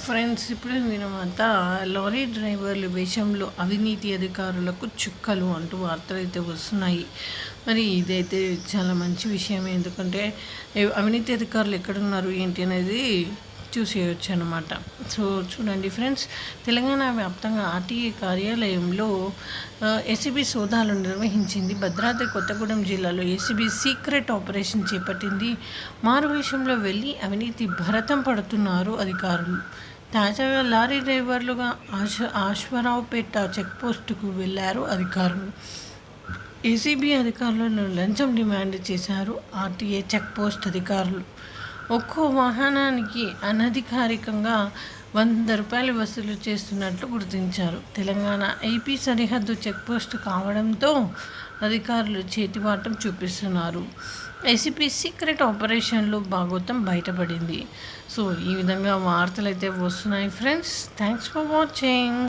Friends, ఇప్పుడు వినమాట lorry డ్రైవర్లు వేషంలో అవినీతి అధికారులకు చుక్కలు అంటూ వార్తలు అయితే వస్తున్నాయి. మరి ఇదైతే చాలా మంచి విషయం. ఎందుకంటే అవినీతి అధికారులు ఎక్కడున్నారు ఏంటి అనేది చూసేయచ్చు అనమాట. సో చూడండి ఫ్రెండ్స్, తెలంగాణ వ్యాప్తంగా ఆర్టీఏ కార్యాలయంలో ఏసీబీ సోదాలు నిర్వహించింది. భద్రాద్రి కొత్తగూడెం జిల్లాలో ఏసీబీ సీక్రెట్ ఆపరేషన్ చేపట్టింది. మారువేషంలో వెళ్ళి అవినీతి భరతం పడుతున్నారు అధికారులు. తాజాగా లారీ డ్రైవర్లుగా ఆశ్వరావుపేట చెక్పోస్టుకు వెళ్లారు అధికారులు. ఏసీబీ అధికారులను లంచం డిమాండ్ చేశారు ఆర్టీఏ చెక్పోస్ట్ అధికారులు. ఒక్కో వాహనానికి అనధికారికంగా ₹100 వసూలు చేస్తున్నట్లు గుర్తించారు. తెలంగాణ ఏపీ సరిహద్దు చెక్పోస్ట్ కావడంతో అధికారులు చేతివాటం చూపిస్తున్నారు. ఏసీపీ సీక్రెట్ ఆపరేషన్లో భాగోతం బయటపడింది. సో ఈ విధంగా వార్తలు అయితే వస్తున్నాయి ఫ్రెండ్స్. Thanks for watching.